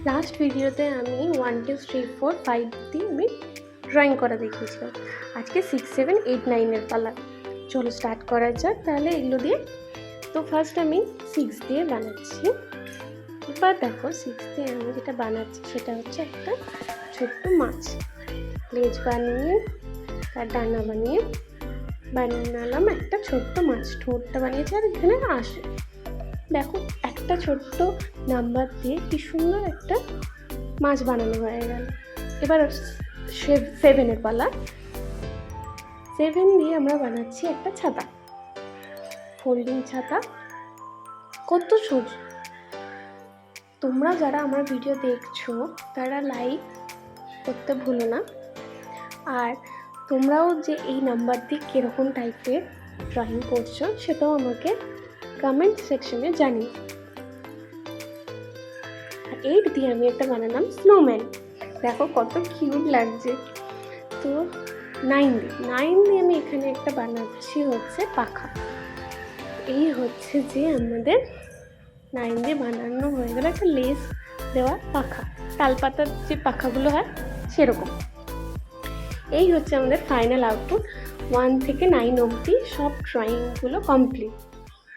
Last ভিডিওতে আমি 1 2 3 4 5 দিয়ে আমি ড্রয়িং করা দেখিয়েছিলাম। আজকে 6 7 8 9 এর পালা। চলো স্টার্ট করা যাক তাহলে এগুলো দিয়ে। তো ফার্স্ট আমি 6 দিয়ে বানাচ্ছি। এবার দেখো 6 দিয়ে আমি যেটা বানাচ্ছি সেটা হচ্ছে একটা ছোট্ট মাছ। লেজ বানিয়ে তার ডানা বানিয়ে বানালাম একটা ছোট্ট মাছ। ঠোঁটটা বানিয়েছি আর এখানে আসে। দেখো একটা ছোট্ট নাম্বার দিয়ে কি সুন্দর একটা মাছ বানানো হয়ে গেল। এবার 7-এর পালা। 7 দিয়ে আমরা বানাচ্ছি একটা ছাতা, ফোল্ডিং ছাতা। কত সহজ। তোমরা যারা আমার ভিডিও দেখছো তারা লাইক করতে ভুলো না। আর তোমরাও যে এই নাম্বার দিয়ে কীরকম টাইপের ড্রয়িং করছো সেটাও আমাকে কমেন্ট সেকশনে জানিও। আর 8 দিয়ে আমি একটা বানালাম স্নোম্যান। দেখো কত কিউট লাগছে। তো 9 দিয়ে আমি এখানে একটা বানাচ্ছি হচ্ছে পাখা। এই হচ্ছে যে আমাদের 9 দিয়ে বানানো হয়ে গেল একটা লেস দেওয়া পাখা, তালপাতার যে পাখাগুলো হয় সেরকম। এই হচ্ছে আমাদের ফাইনাল আউটপুট। 1 থেকে 9 অবধি সব ড্রয়িংগুলো কমপ্লিট।